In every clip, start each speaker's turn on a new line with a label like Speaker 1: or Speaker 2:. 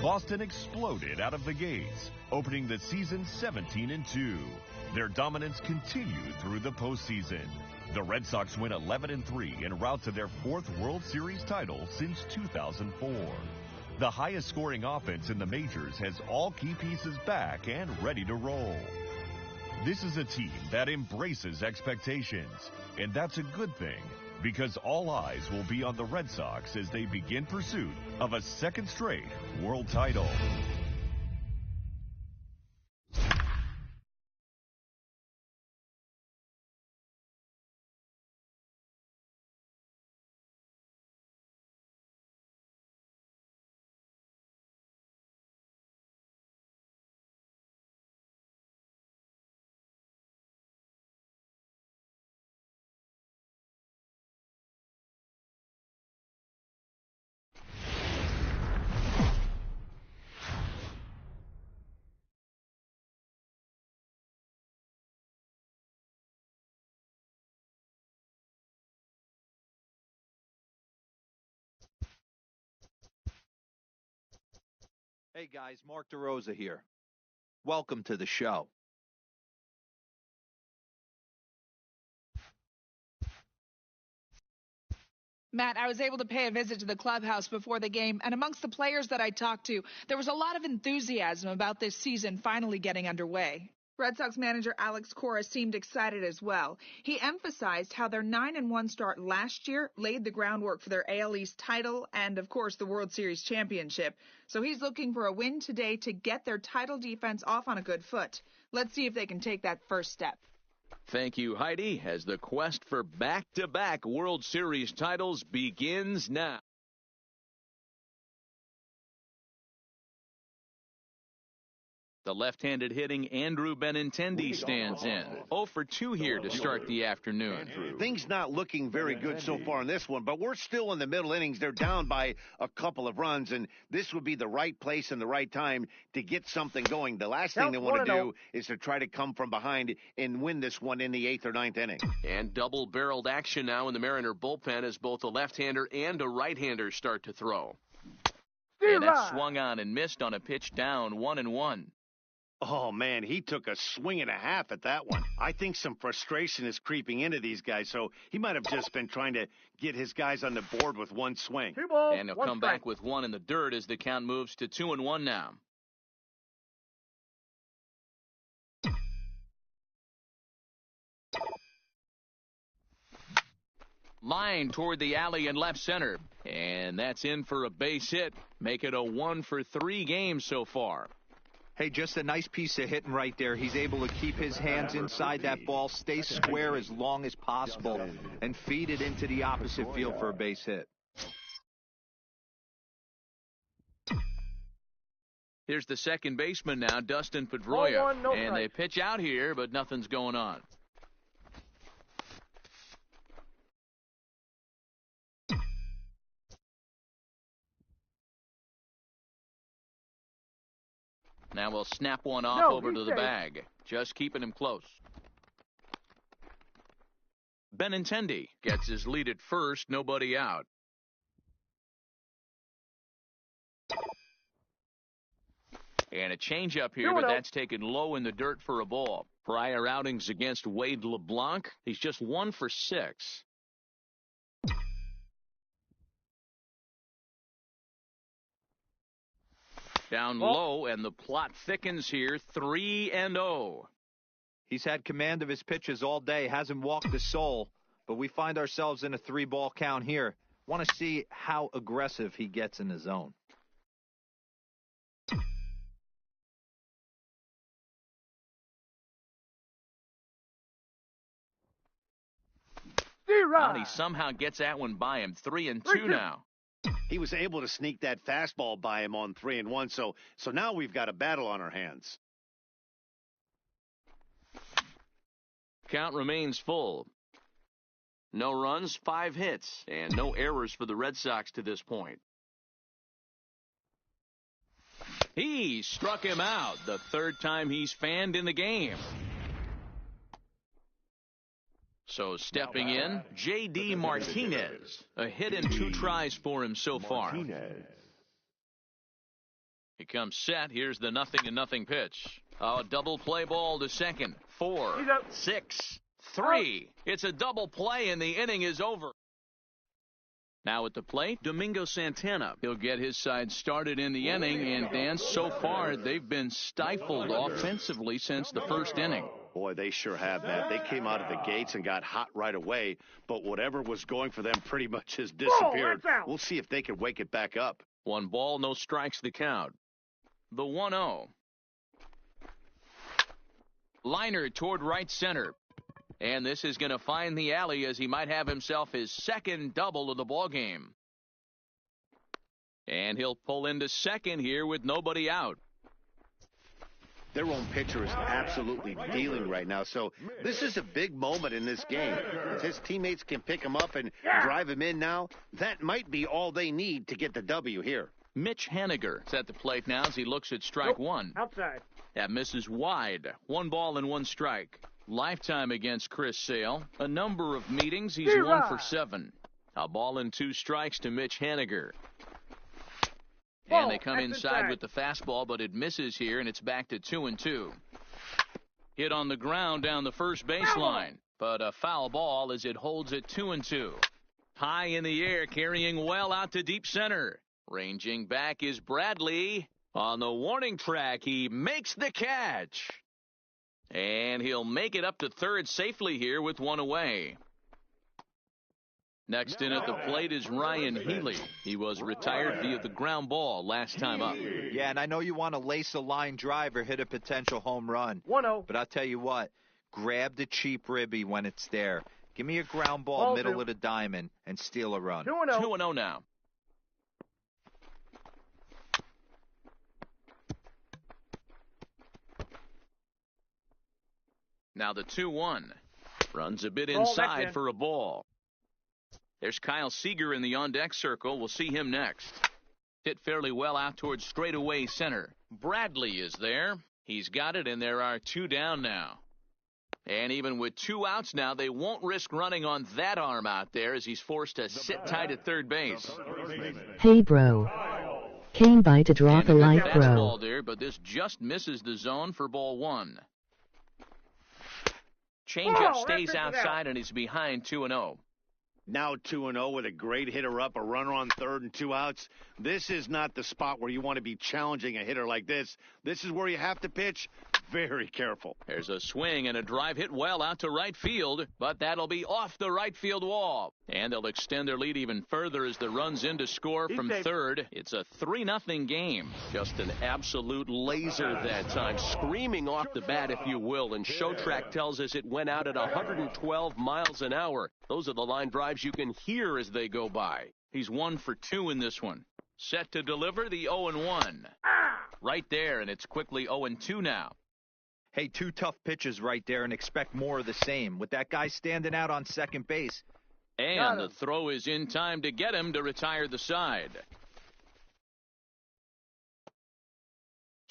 Speaker 1: Boston exploded out of the gates, opening the season 17-2. Their dominance continued through the postseason. The Red Sox win 11-3 en route to their fourth World Series title since 2004. The highest scoring offense in the majors has all key pieces back and ready to roll. This is a team that embraces expectations, and that's a good thing, because all eyes will be on the Red Sox as they begin pursuit of a second straight world title.
Speaker 2: Hey guys, Mark DeRosa here. Welcome to the show.
Speaker 3: Matt, I was able to pay a visit to the clubhouse before the game, and amongst the players that I talked to, there was a lot of enthusiasm about this season finally getting underway. Red Sox manager Alex Cora seemed excited as well. He emphasized how their 9-1 start last year laid the groundwork for their AL East title and, of course, the World Series championship. So he's looking for a win today to get their title defense off on a good foot. Let's see if they can take that first step.
Speaker 4: Thank you, Heidi, as the quest for back-to-back World Series titles begins now. The left-handed hitting Andrew Benintendi stands in. 0 for 2 here to start the afternoon.
Speaker 5: Things not looking very good so far in this one, but we're still in the middle innings. They're down by a couple of runs, and this would be the right place and the right time to get something going. The last thing they want to do is to try to come from behind and win this one in the 8th or 9th inning.
Speaker 4: And double-barreled action now in the Mariner bullpen as both a left-hander and a right-hander start to throw. And that swung on and missed on a pitch down 1-1.
Speaker 5: Oh, man, he took a swing and a half at that one. I think some frustration is creeping into these guys, so he might have just been trying to get his guys on the board with one swing.
Speaker 4: And he'll come back with one in the dirt as the count moves to 2-1 now. Line toward the alley in left center. And that's in for a base hit. Make it a 1 for 3 games so far.
Speaker 2: Hey, just a nice piece of hitting right there. He's able to keep his hands inside that ball, stay square as long as possible, and feed it into the opposite field for a base hit.
Speaker 4: Here's the second baseman now, Dustin Pedroia. And they pitch out here, but nothing's going on. Now we'll snap one off over to the bag. Just keeping him close. Benintendi gets his lead at first, nobody out. And a changeup here, but that's taken low in the dirt for a ball. Prior outings against Wade LeBlanc, he's just 1 for 6. Down low, and the plot thickens here, 3-0.
Speaker 2: He's had command of his pitches all day, hasn't walked a soul, but we find ourselves in a 3-ball count here. Want to see how aggressive he gets in the zone.
Speaker 4: He somehow gets that one by him, 3-2 now.
Speaker 5: He was able to sneak that fastball by him on 3-1, so now we've got a battle on our hands.
Speaker 4: Count remains full. No runs, 5 hits, and no errors for the Red Sox to this point. He struck him out, the 3rd time he's fanned in the game. So stepping in, J.D. Martinez. A hit and 2 tries for him so far. He comes set. Here's the 0-0 pitch. A double play ball to second. 4, 6, 3. It's a double play and the inning is over. Now at the plate, Domingo Santana. He'll get his side started in the inning, and Dan, so far they've been stifled offensively since the first inning.
Speaker 5: Boy, they sure have, Matt. They came out of the gates and got hot right away, but whatever was going for them pretty much has disappeared. We'll see if they can wake it back up.
Speaker 4: 1 ball, no strikes the count. The 1-0. Liner toward right center. And this is going to find the alley as he might have himself his second double of the ballgame. And he'll pull into second here with nobody out.
Speaker 5: Their own pitcher is absolutely dealing right now, so this is a big moment in this game. If his teammates can pick him up and drive him in now, that might be all they need to get the W here.
Speaker 4: Mitch Haniger is at the plate now as he looks at strike 1.
Speaker 6: Outside.
Speaker 4: That misses wide. 1 ball and 1 strike. Lifetime against Chris Sale. A number of meetings. He's 1 for 7. A ball and 2 strikes to Mitch Haniger. And they come inside with the fastball, but it misses here, and it's back to 2-2. Hit on the ground down the first baseline, but a foul ball as it holds at 2-2. High in the air, carrying well out to deep center. Ranging back is Bradley. On the warning track, he makes the catch. And he'll make it up to third safely here with 1 away. Next in at the plate is Ryan Healy. He was retired via the ground ball last time up.
Speaker 2: Yeah, and I know you want to lace a line drive or hit a potential home run.
Speaker 6: 1-0.
Speaker 2: But I'll tell you what, grab the cheap ribby when it's there. Give me a ground ball middle of the diamond and steal a run.
Speaker 6: 2-0.
Speaker 4: 2-0 now. Now the 2-1. Runs a bit inside for a ball. There's Kyle Seager in the on-deck circle. We'll see him next. Hit fairly well out towards straightaway center. Bradley is there. He's got it, and there are 2 down now. And even with 2 outs now, they won't risk running on that arm out there as he's forced to sit tight at third base.
Speaker 7: Hey, bro. Came by to drop a light, bro.
Speaker 4: Fastball there, but this just misses the zone for ball 1. Changeup stays outside, and he's behind 2-0.
Speaker 5: Now 2-0 with a great hitter up, a runner on third and 2 outs. This is not the spot where you want to be challenging a hitter like this. This is where you have to pitch very careful.
Speaker 4: There's a swing and a drive hit well out to right field, but that'll be off the right field wall. And they'll extend their lead even further as the runs in to score from third. It's a 3-0 game. Just an absolute laser that time, screaming off the bat, if you will. And Showtrack tells us it went out at 112 miles an hour. Those are the line drives you can hear as they go by. He's 1 for 2 in this one. Set to deliver the 0-1. Right there, and it's quickly 0-2 now.
Speaker 2: Hey, 2 tough pitches right there, and expect more of the same. With that guy standing out on second base.
Speaker 4: And the throw is in time to get him to retire the side.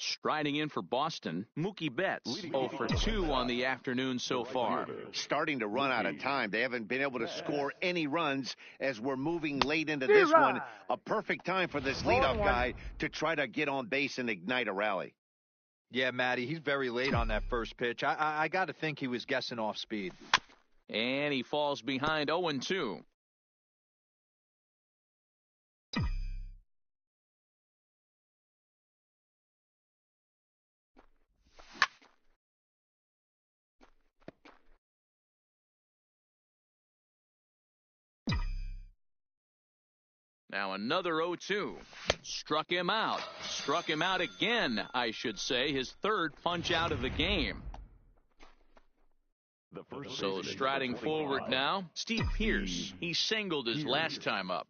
Speaker 4: Striding in for Boston, Mookie Betts, 0 for 2 on the afternoon so far.
Speaker 5: Starting to run out of time. They haven't been able to score any runs as we're moving late into this one. A perfect time for this leadoff guy to try to get on base and ignite a rally.
Speaker 2: Yeah, Matty, he's very late on that first pitch. I got to think he was guessing off speed.
Speaker 4: And he falls behind 0-2. Now another 0-2. Struck him out. Struck him out again, I should say. His third punch out of the game. So striding forward now, Steve Pearce. He singled his last time up.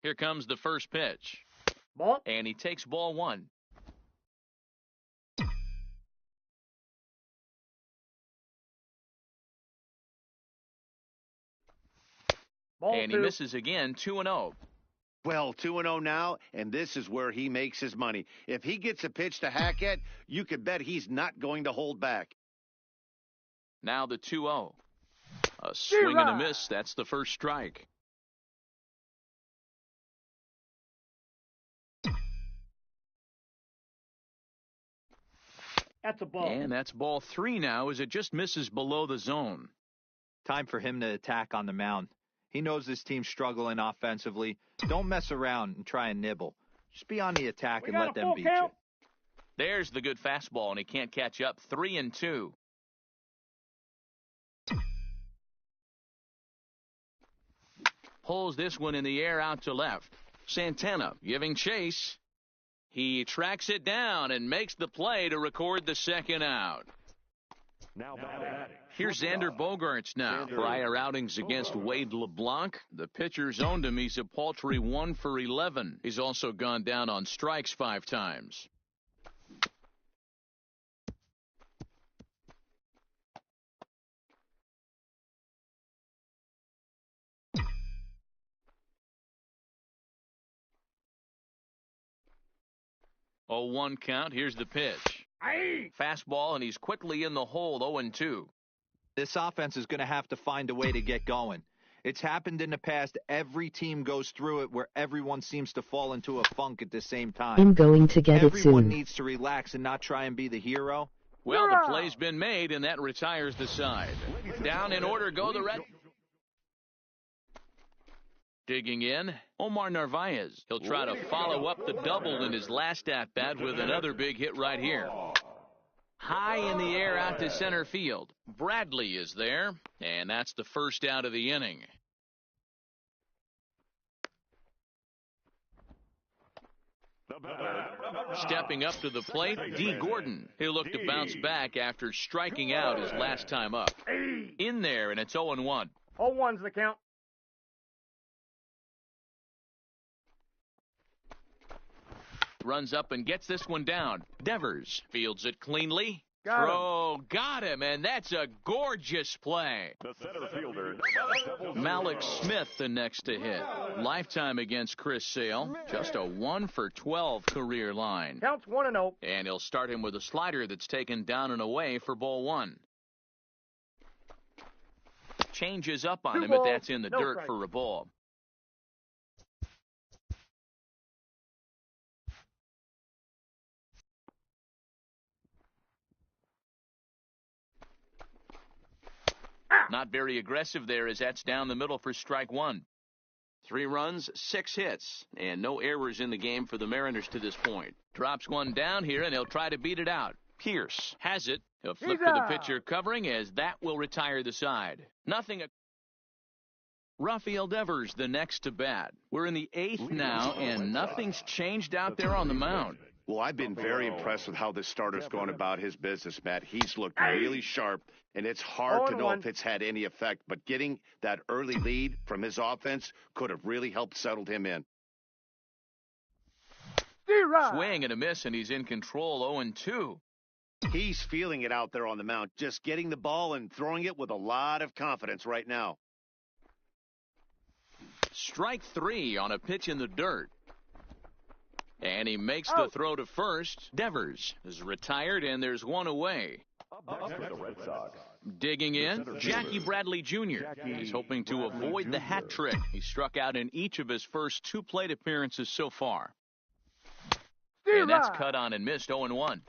Speaker 4: Here comes the first pitch. And he takes ball 1. And he misses again, 2-0.
Speaker 5: Well, 2-0 now, and this is where he makes his money. If he gets a pitch to hack at, you could bet he's not going to hold back.
Speaker 4: Now the 2-0. A swing and a miss. That's the first strike.
Speaker 6: That's a ball.
Speaker 4: And that's ball 3 now as it just misses below the zone.
Speaker 2: Time for him to attack on the mound. He knows this team's struggling offensively. Don't mess around and try and nibble. Just be on the attack and let them beat you.
Speaker 4: There's the good fastball, and he can't catch up. 3-2. Pulls this one in the air out to left. Santana giving chase. He tracks it down and makes the play to record the second out.
Speaker 8: Now batting.
Speaker 4: Here's Xander Bogaerts now. Prior outings against Wade LeBlanc. The pitcher's owned him. He's a paltry 1 for 11. He's also gone down on strikes 5 times. Oh, 1 count. Here's the pitch. Fastball, and he's quickly in the hole. 0-2.
Speaker 2: This offense is going to have to find a way to get going. It's happened in the past. Every team goes through it where everyone seems to fall into a funk at the same time.
Speaker 7: I'm going to get it
Speaker 2: Everyone
Speaker 7: soon.
Speaker 2: needs to relax and not try and be the hero.
Speaker 4: Well, the play's been made, and that retires the side. Down in order go the Red. Digging in, Omar Narvaez. He'll try to follow up the double in his last at-bat with another big hit right here. High in the air out to center field. Bradley is there, and that's the first out of the inning. Stepping up to the plate, D. Gordon. He'll look to bounce back after striking out his last time up. In there, and it's 0-1.
Speaker 6: 0-1's the count.
Speaker 4: Runs up and gets this one down. Devers fields it cleanly. Got him, and that's a gorgeous play.
Speaker 8: The center fielder.
Speaker 4: Malik Smith the next to hit. Lifetime against Chris Sale. Just a 1 for 12 career line.
Speaker 6: Counts 1-0.
Speaker 4: And he'll start him with a slider that's taken down and away for ball 1. Changes up on him, but that's in the dirt for a ball. Not very aggressive there as that's down the middle for strike 1. 3 runs, 6 hits, and no errors in the game for the Mariners to this point. Drops one down here, and he'll try to beat it out. Pierce has it. He'll flip to the pitcher covering as that will retire the side. Nothing. Rafael Devers the next to bat. We're in the 8th now, and nothing's changed out there on the mound.
Speaker 5: Well, I've been very impressed with how this starter's going about his business, Matt. He's looked really sharp, and it's hard to know if it's had any effect. But getting that early lead from his offense could have really helped settle him in.
Speaker 4: Swing and a miss, and he's in control. 0-2.
Speaker 5: He's feeling it out there on the mound, just getting the ball and throwing it with a lot of confidence right now.
Speaker 4: Strike 3 on a pitch in the dirt. And he makes the throw to first. Devers is retired, and there's one away.
Speaker 8: The Red Sox.
Speaker 4: Digging in, Jackie Bradley Jr. He's hoping to avoid the hat trick. He struck out in each of his first 2 plate appearances so far. And that's cut on and missed. 0-1.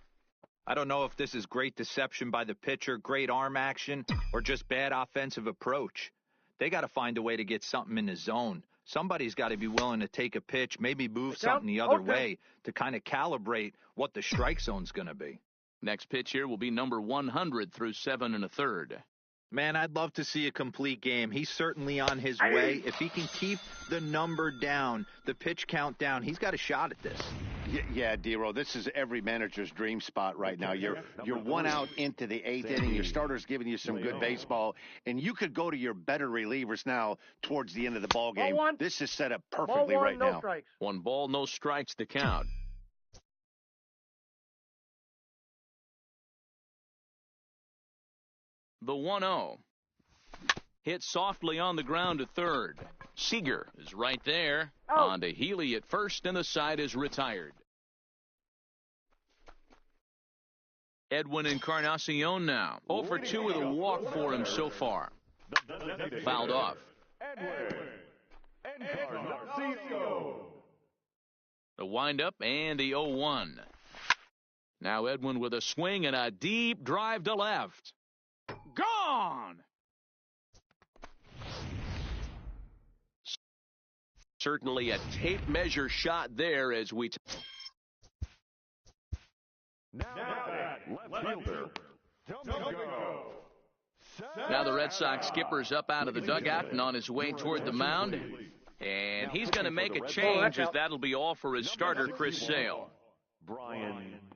Speaker 2: I don't know if this is great deception by the pitcher, great arm action, or just bad offensive approach. They got to find a way to get something in the zone. Somebody's got to be willing to take a pitch, maybe move something the other way to kind of calibrate what the strike zone's going to be.
Speaker 4: Next pitch here will be number 100 through 7 1/3.
Speaker 2: Man, I'd love to see a complete game. He's certainly on his way. If he can keep the number down, the pitch count down, he's got a shot at this.
Speaker 5: Yeah, D-Row, this is every manager's dream spot right now. You're 1 out into the 8th inning. Your starter's giving you some good baseball, and you could go to your better relievers now towards the end of the ball game. This is set up perfectly right now.
Speaker 4: 1 ball, no strikes to count. The 1-0. Hit softly on the ground to third. Seager is right there. On to Healy at first, and the side is retired. Edwin Encarnacion now. 0 for 2 with a walk for him so far. Fouled off. The windup and the 0-1. Now Edwin with a swing and a deep drive to left. Gone! Certainly a tape measure shot there as we... Now the Red Sox skipper's up out of the dugout and on his way toward the mound. And he's going to make a change as that'll be all for his starter, Chris Sale.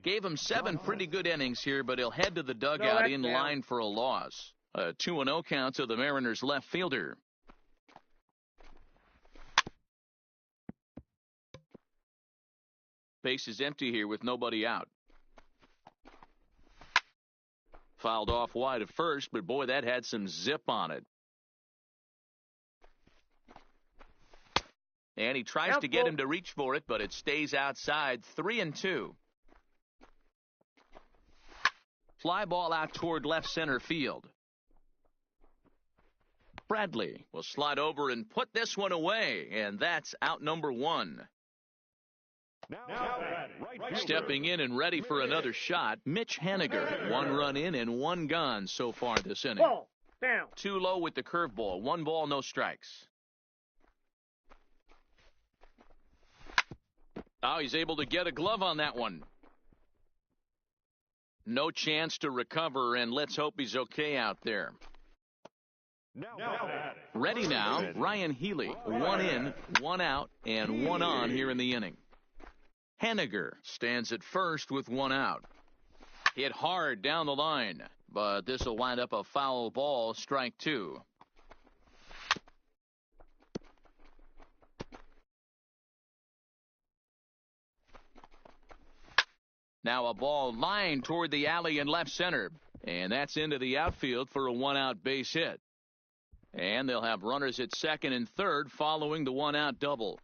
Speaker 4: Gave him 7 pretty good innings here, but he'll head to the dugout in line for a loss. A 2-0 count to the Mariners left fielder. Base is empty here with nobody out. Fouled off wide at first, but boy, that had some zip on it. And he tries to get him to reach for it, but it stays outside. 3-2. Fly ball out toward left center field. Bradley will slide over and put this one away, and that's out number 1. Stepping in and ready for another shot, Mitch Haniger. 1 run in and 1 gone so far this inning.
Speaker 6: Ball down.
Speaker 4: Too low with the curveball. 1 ball, no strikes. Oh, he's able to get a glove on that one. No chance to recover, and let's hope he's okay out there. Ready now, Ryan Healy. 1 in, 1 out, and 1 on here in the inning. Haniger stands at first with 1 out. Hit hard down the line, but this will wind up a foul ball, strike 2. Now a ball lined toward the alley in left center, and that's into the outfield for a 1-out base hit. And they'll have runners at second and third following the 1-out double.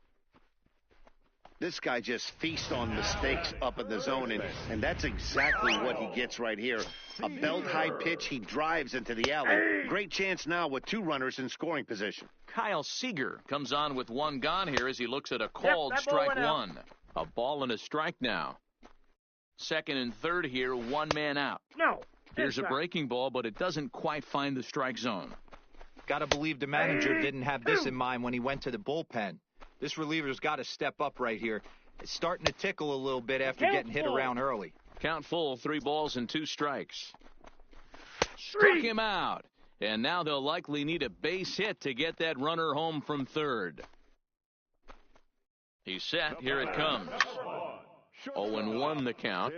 Speaker 5: This guy just feasts on mistakes up in the zone, and that's exactly what he gets right here. A belt-high pitch, he drives into the alley. Great chance now with 2 runners in scoring position.
Speaker 4: Kyle Seager comes on with 1 gone here as he looks at a called strike 1. A ball and a strike now. Second and third here, 1 man out.
Speaker 6: No.
Speaker 4: Here's a breaking ball, but it doesn't quite find the strike zone.
Speaker 2: Gotta believe the manager didn't have this in mind when he went to the bullpen. This reliever's got to step up right here. It's starting to tickle a little bit after getting hit around early.
Speaker 4: Count full, 3 balls and 2 strikes. Struck him out. And now they'll likely need a base hit to get that runner home from third. He's set. Here it comes. 0-1 the count.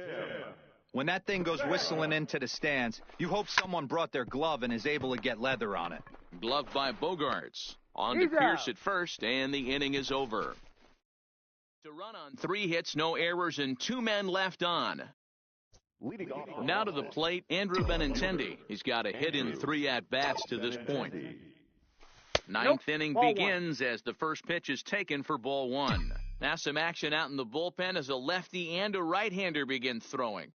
Speaker 2: When that thing goes whistling into the stands, you hope someone brought their glove and is able to get leather on it.
Speaker 4: Glove by Bogarts. On to Pierce at first, and the inning is over. To run on 3 hits, no errors, and 2 men left on. Now to the plate, Andrew Benintendi. He's got a hit in 3 at-bats to this point. 9th inning begins as the first pitch is taken for ball 1. Now some action out in the bullpen as a lefty and a right-hander begin throwing.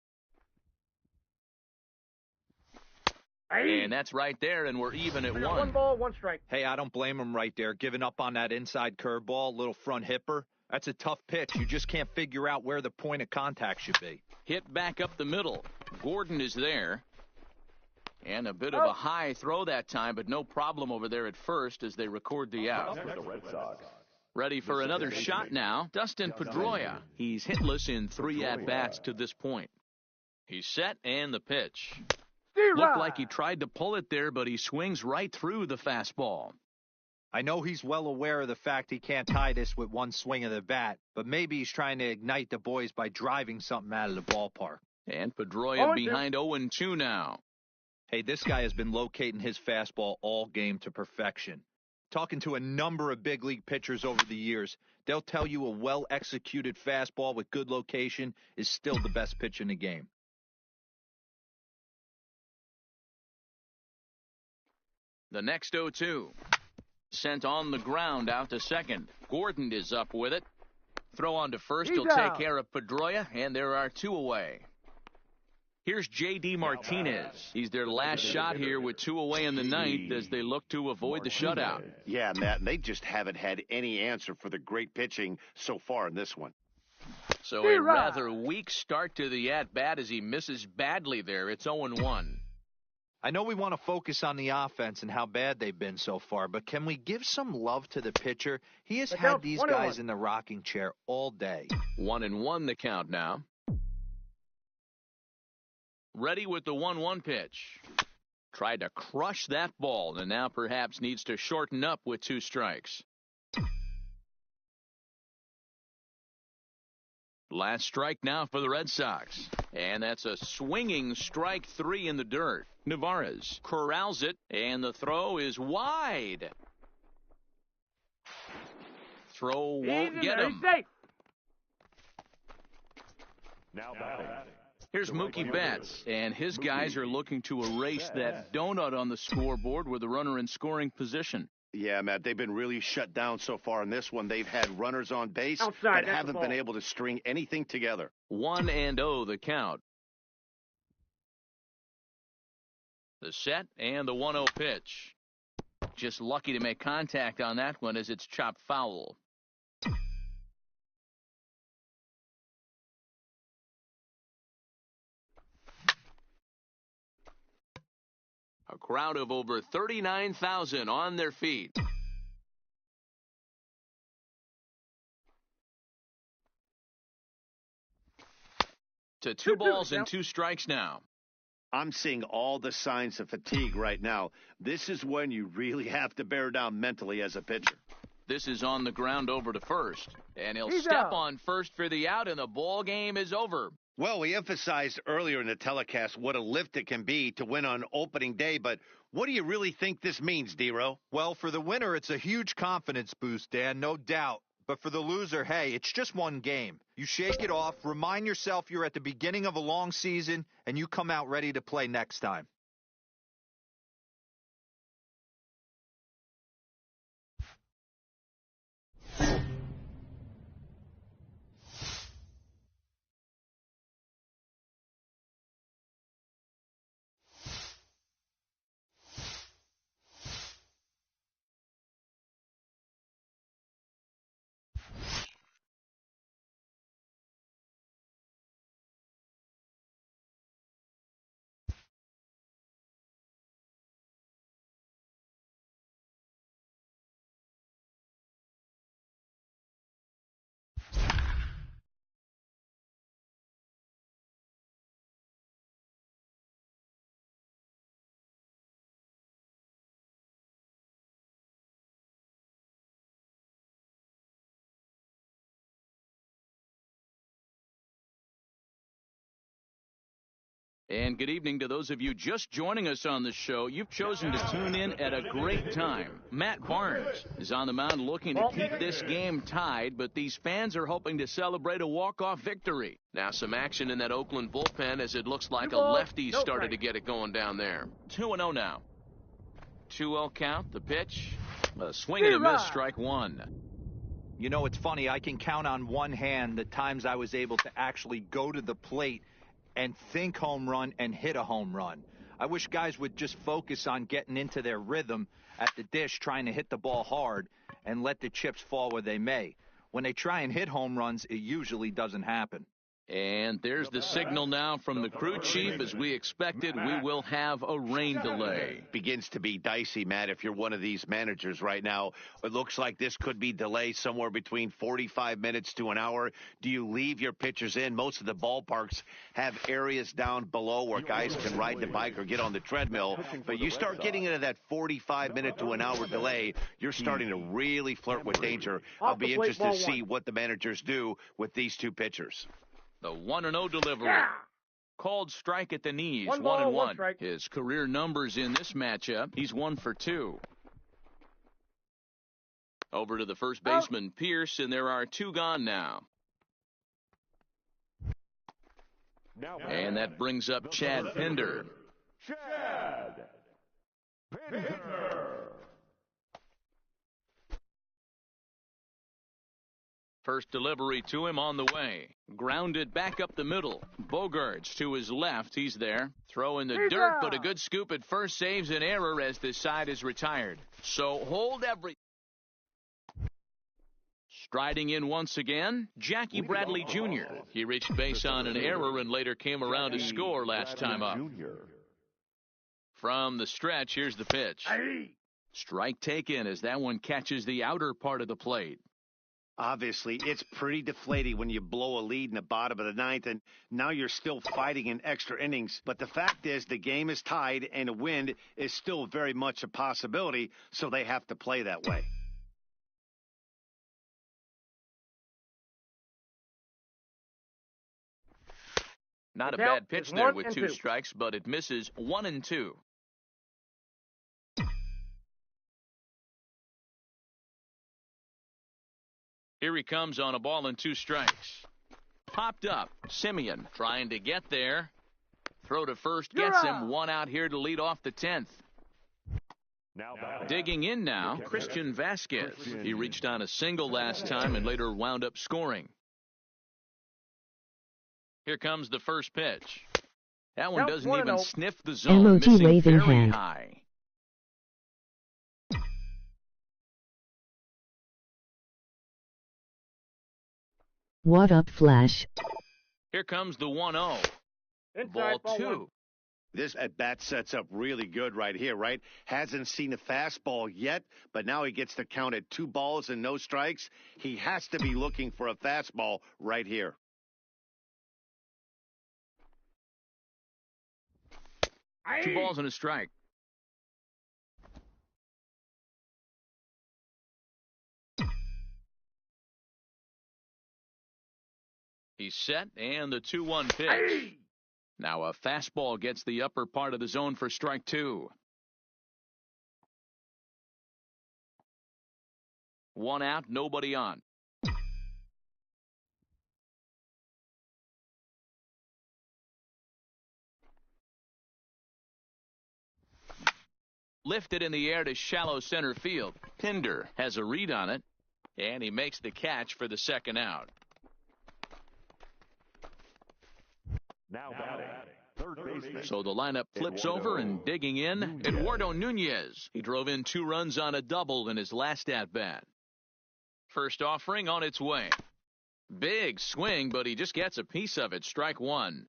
Speaker 4: And that's right there, and we're even at 1.
Speaker 6: 1 ball, 1 strike.
Speaker 2: Hey, I don't blame him right there. Giving up on that inside curveball, little front hipper. That's a tough pitch. You just can't figure out where the point of contact should be.
Speaker 4: Hit back up the middle. Gordon is there. And a bit of a high throw that time, but no problem over there at first as they record the out. Ready for another shot now, Dustin Pedroia. He's hitless in 3 at-bats to this point. He's set, and the pitch. Looked like he tried to pull it there, but he swings right through the fastball.
Speaker 2: I know he's well aware of the fact he can't tie this with 1 swing of the bat, but maybe he's trying to ignite the boys by driving something out of the ballpark.
Speaker 4: And Pedroia behind 0-2 now.
Speaker 2: Hey, this guy has been locating his fastball all game to perfection. Talking to a number of big league pitchers over the years, they'll tell you a well-executed fastball with good location is still the best pitch in the game.
Speaker 4: The next 0-2. Sent on the ground out to second. Gordon is up with it. Throw on to first. He'll take care of Pedroia, and there are 2 away. Here's J.D. Martinez. He's their last shot here with 2 away in the ninth as they look to avoid the shutout.
Speaker 5: Yeah, Matt, and they just haven't had any answer for the great pitching so far in this one.
Speaker 4: So a rather weak start to the at-bat as he misses badly there. It's 0-1.
Speaker 2: I know we want to focus on the offense and how bad they've been so far, but can we give some love to the pitcher? He has had these guys in the rocking chair all day.
Speaker 4: 1-1 the count now. Ready with the 1-1 pitch. Tried to crush that ball and now perhaps needs to shorten up with 2 strikes. Last strike now for the Red Sox. And that's a swinging strike 3 in the dirt. Navarez corrals it, and the throw is wide. Throw won't get him.
Speaker 8: Now batting.
Speaker 4: Here's Mookie Betts, and his guys are looking to erase that donut on the scoreboard with a runner in scoring position.
Speaker 5: Yeah, Matt, they've been really shut down so far in this one. They've had runners on base, but haven't been able to string anything together.
Speaker 4: 1-0 the count. The set and the 1-0 pitch. Just lucky to make contact on that one as it's chopped foul. A crowd of over 39,000 on their feet. To 2 balls and 2 strikes now.
Speaker 5: I'm seeing all the signs of fatigue right now. This is when you really have to bear down mentally as a pitcher.
Speaker 4: This is on the ground over to first. And he'll step on first for the out, and the ball game is over.
Speaker 5: Well, we emphasized earlier in the telecast what a lift it can be to win on opening day, but what do you really think this means, D-Row?
Speaker 2: Well, for the winner, it's a huge confidence boost, Dan, no doubt. But for the loser, hey, it's just one game. You shake it off, remind yourself you're at the beginning of a long season, and you come out ready to play next time.
Speaker 4: And good evening to those of you just joining us on the show. You've chosen to tune in at a great time. Matt Barnes is on the mound looking to keep this game tied, but these fans are hoping to celebrate a walk-off victory. Now some action in that Oakland bullpen as it looks like a lefty started to get it going down there. 2-0 now. 2-0 count, the pitch. A swing and a miss, strike 1.
Speaker 2: You know, it's funny. I can count on one hand the times I was able to actually go to the plate and think home run and hit a home run. I wish guys would just focus on getting into their rhythm at the dish, trying to hit the ball hard and let the chips fall where they may. When they try and hit home runs, it usually doesn't happen.
Speaker 4: And there's the signal now from the crew chief. As we expected, we will have a rain delay.
Speaker 5: Begins to be dicey, Matt, if you're one of these managers right now. It looks like this could be delayed somewhere between 45 minutes to an hour. Do you leave your pitchers in? Most of the ballparks have areas down below where guys can ride the bike or get on the treadmill. But you start getting into that 45-minute to an hour delay, you're starting to really flirt with danger. I'll be interested to see what the managers do with these 2 pitchers.
Speaker 4: The 1-0 delivery. Called strike at the knees. 1-1. His career numbers in this matchup, he's 1 for 2. Over to the first baseman, Pierce, and there are 2 gone now. And that brings up Chad Pinder.
Speaker 8: Chad Pinder.
Speaker 4: First delivery to him on the way. Grounded back up the middle. Bogarts to his left. He's there. Throw in the dirt, but a good scoop at first saves an error as this side is retired. So hold every... Striding in once again, Jackie Bradley Jr. He reached base on an error and later came around to score last time up. From the stretch, here's the pitch. Strike taken as that one catches the outer part of the plate.
Speaker 5: Obviously, it's pretty deflating when you blow a lead in the bottom of the ninth, and now you're still fighting in extra innings. But the fact is, the game is tied, and a win is still very much a possibility, so they have to play that way.
Speaker 4: Not a bad pitch there with two strikes, but it misses 1-2. Here he comes on a ball and 2 strikes. Popped up. Simeon trying to get there. Throw to first gets him 1 out here to lead off the 10th. Digging in now, Christian Vasquez. He reached on a single last time and later wound up scoring. Here comes the first pitch. That one doesn't even sniff the zone,
Speaker 7: emoji waving
Speaker 4: very
Speaker 7: hand.
Speaker 4: high.
Speaker 7: What up, Flash?
Speaker 4: Here comes the 1-0. Ball 2.
Speaker 5: This at-bat sets up really good right here, right? Hasn't seen a fastball yet, but now he gets to count at 2 balls and no strikes. He has to be looking for a fastball right here.
Speaker 4: Two balls and a strike. He's set, and the 2-1 pitch. Now a fastball gets the upper part of the zone for strike 2. 1 out, nobody on. Lifted in the air to shallow center field. Pinder has a read on it, and he makes the catch for the 2nd out.
Speaker 8: Now batting, third baseman.
Speaker 4: So the lineup flips over and digging in, Eduardo Nunez. He drove in 2 runs on a double in his last at-bat. First offering on its way. Big swing, but he just gets a piece of it. Strike 1.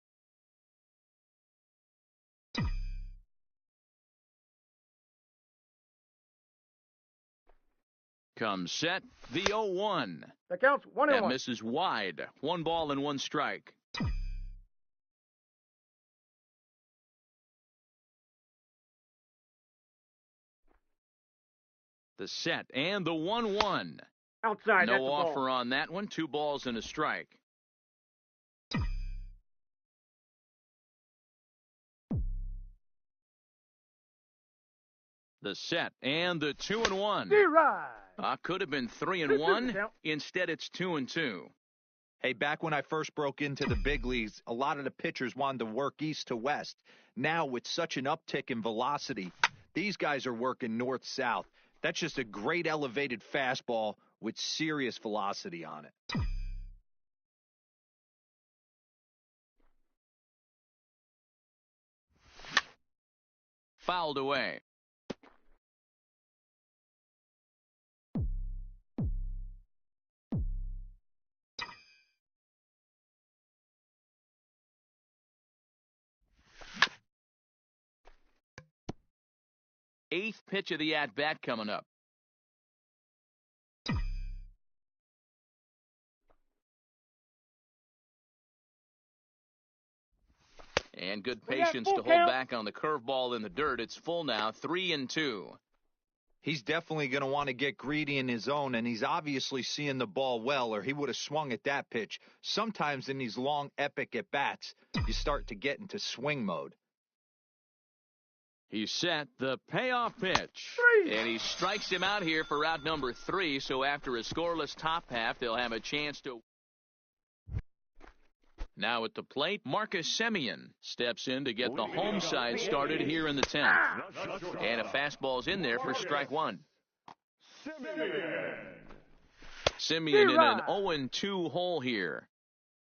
Speaker 4: Comes set, the 0-1.
Speaker 6: That counts 1-1.
Speaker 4: That misses wide. 1 ball and 1 strike. The set and the 1-1.
Speaker 6: Outside.
Speaker 4: No
Speaker 6: that's
Speaker 4: offer on that one. 2 balls and a strike. The set and the 2-1. Could have been 3-1. Instead, it's 2-2.
Speaker 2: Hey, back when I first broke into the big leagues, a lot of the pitchers wanted to work east to west. Now, with such an uptick in velocity, these guys are working north-south. That's just a great elevated fastball with serious velocity on it.
Speaker 4: Fouled away. Eighth pitch of the at-bat coming up. And good patience to hold back on the curveball in the dirt. It's full now, 3-2.
Speaker 2: He's definitely going to want to get greedy in his own, and he's obviously seeing the ball well, or he would have swung at that pitch. Sometimes in these long, epic at-bats, you start to get into swing mode.
Speaker 4: He's set the payoff pitch. And he strikes him out here for out number 3, so after a scoreless top half, they'll have a chance to... Now at the plate, Marcus Semien steps in to get the home side started here in the 10th. And a fastball's in there for strike 1. Simeon in an 0-2 hole here.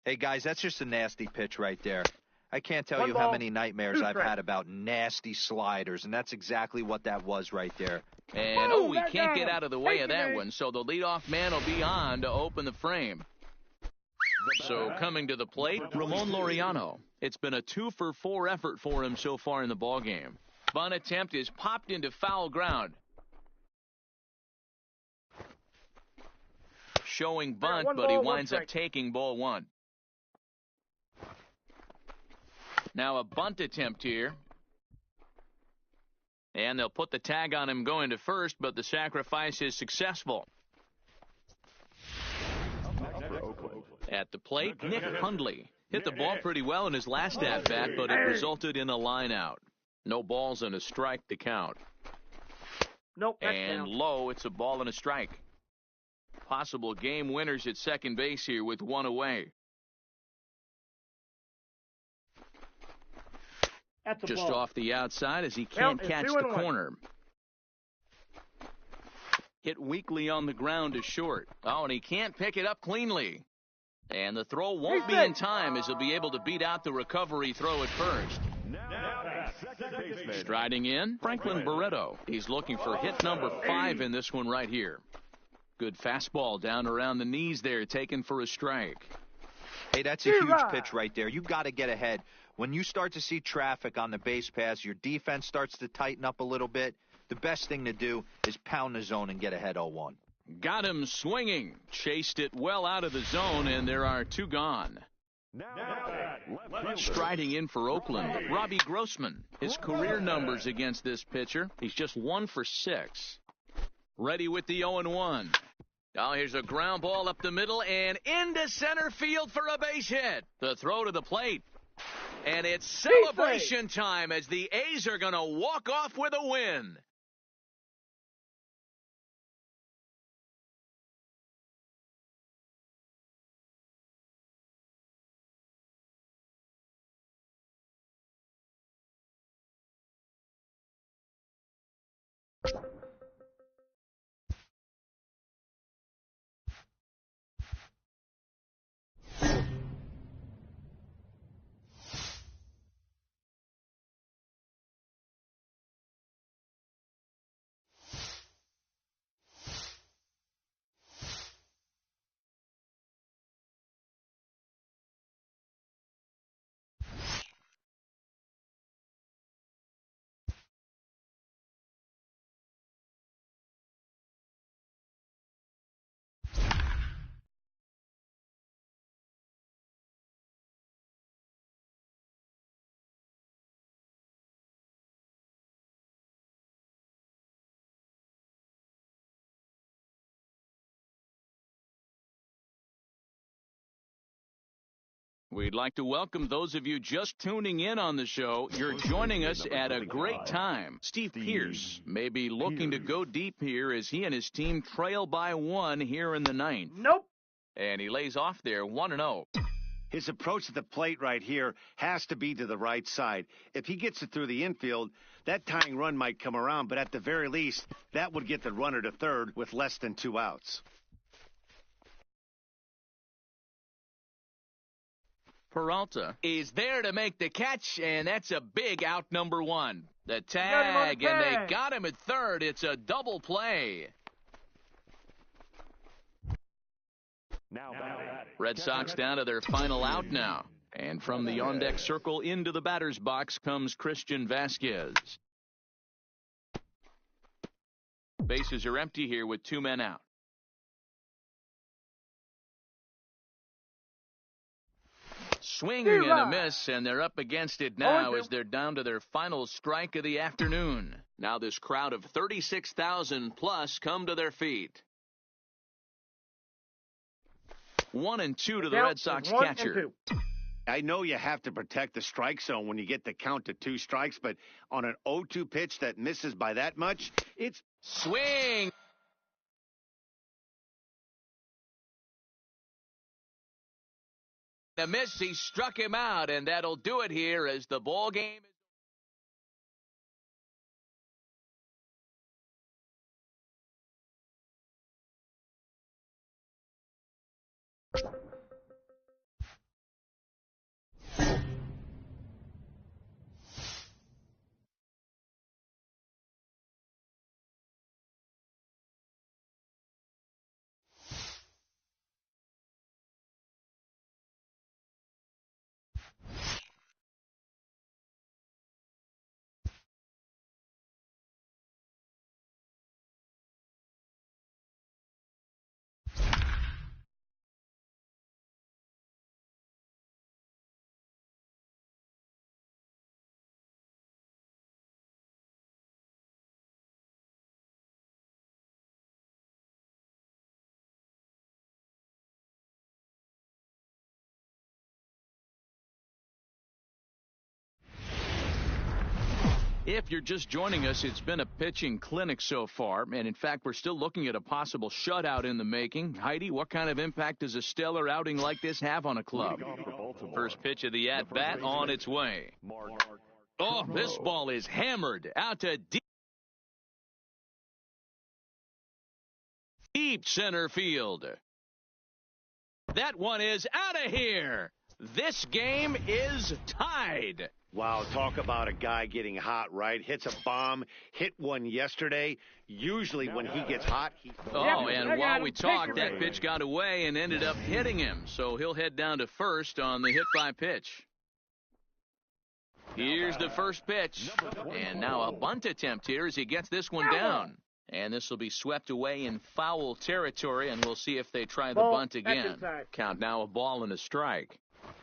Speaker 2: Hey, guys, that's just a nasty pitch right there. I can't tell you how many nightmares I've had about nasty sliders, and that's exactly what that was right there.
Speaker 4: And, he can't get out of the way of that one, so the leadoff man will be on to open the frame. So coming to the plate, Ramon Laureano. It's been a 2-for-4 effort for him so far in the ballgame. Bunt attempt is popped into foul ground. Showing bunt, but he winds up taking ball one. Now a bunt attempt here. And they'll put the tag on him going to first, but the sacrifice is successful. At the plate, Nick Hundley hit the ball pretty well in his last at-bat, but it resulted in a line-out. No balls and a strike to count.
Speaker 6: Nope.
Speaker 4: And low, it's a ball and a strike. Possible game winners at second base here with one away. Just off the outside as he can't catch the corner. Hit weakly on the ground to short. Oh, and he can't pick it up cleanly. And the throw won't be in time as he'll be able to beat out the recovery throw at first. Striding in, Franklin Barreto. He's looking for hit number 5 in this one right here. Good fastball down around the knees there, taken for a strike.
Speaker 2: Hey, that's a huge pitch right there. You got to get ahead. When you start to see traffic on the base paths, your defense starts to tighten up a little bit. The best thing to do is pound the zone and get ahead 0-1.
Speaker 4: Got him swinging. Chased it well out of the zone, and there are 2 gone. Striding in for Oakland, Robbie Grossman. His career numbers against this pitcher, he's just 1 for 6. Ready with the 0-1. Now here's a ground ball up the middle and into center field for a base hit. The throw to the plate. And it's celebration time as the A's are going to walk off with a win. We'd like to welcome those of you just tuning in on the show. You're joining us at a great time. Steve Pearce may be looking to go deep here as he and his team trail by 1 here in the 9th.
Speaker 6: Nope.
Speaker 4: And he lays off there 1-0.
Speaker 5: His approach to the plate right here has to be to the right side. If he gets it through the infield, that tying run might come around, but at the very least, that would get the runner to third with less than 2 outs.
Speaker 4: Peralta is there to make the catch, and that's a big out number 1. The tag, and they got him at third. It's a double play. Red Sox down to their final out now. And from the on-deck circle into the batter's box comes Christian Vasquez. Bases are empty here with 2 men out. Swing and a miss, and they're up against it now as they're down to their final strike of the afternoon. Now this crowd of 36,000 plus come to their feet. 1-2 to the Red Sox catcher.
Speaker 5: I know you have to protect the strike zone when you get the count to 2 strikes, but on an 0-2 pitch that misses by that much, it's
Speaker 4: swing. The miss, he struck him out, and that'll do it here as the ball game is If you're just joining us, it's been a pitching clinic so far, and in fact, we're still looking at a possible shutout in the making. Heidi, what kind of impact does a stellar outing like this have on a club? First pitch of the at-bat on its way. Oh, this ball is hammered out to deep center field. That one is out of here. This game is tied.
Speaker 5: Wow, talk about a guy getting hot, right? Hits a bomb, hit one yesterday. Usually when he gets hot,
Speaker 4: and while we talked, that pitch got away and ended up hitting him. So he'll head down to first on the hit by pitch. Here's the first pitch. And now a bunt attempt here as he gets this one down. And this will be swept away in foul territory, and we'll see if they try the bunt again. Count now a ball and a strike.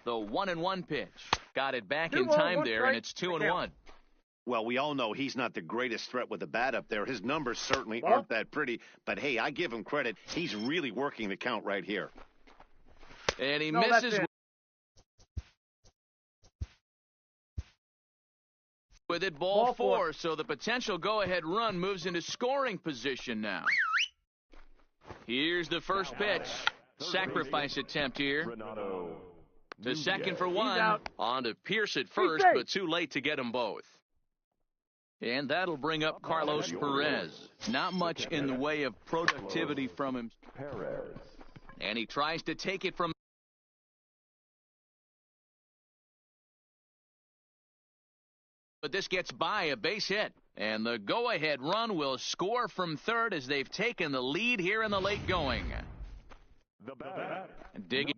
Speaker 4: The 1-1 pitch. Got it back in time there, and it's 2-1.
Speaker 5: Well, we all know he's not the greatest threat with the bat up there. His numbers certainly aren't that pretty. But, hey, I give him credit. He's really working the count right here.
Speaker 4: And he misses with it, ball four. So the potential go-ahead run moves into scoring position now. Here's the first pitch. Sacrifice attempt here. The second for one. On to Pierce at first, but too late to get them both. And that'll bring up Carlos Perez. Not much in the way of productivity from him. And he tries to take it from. But this gets by a base hit. And the go-ahead run will score from third as they've taken the lead here in the late going. Digging.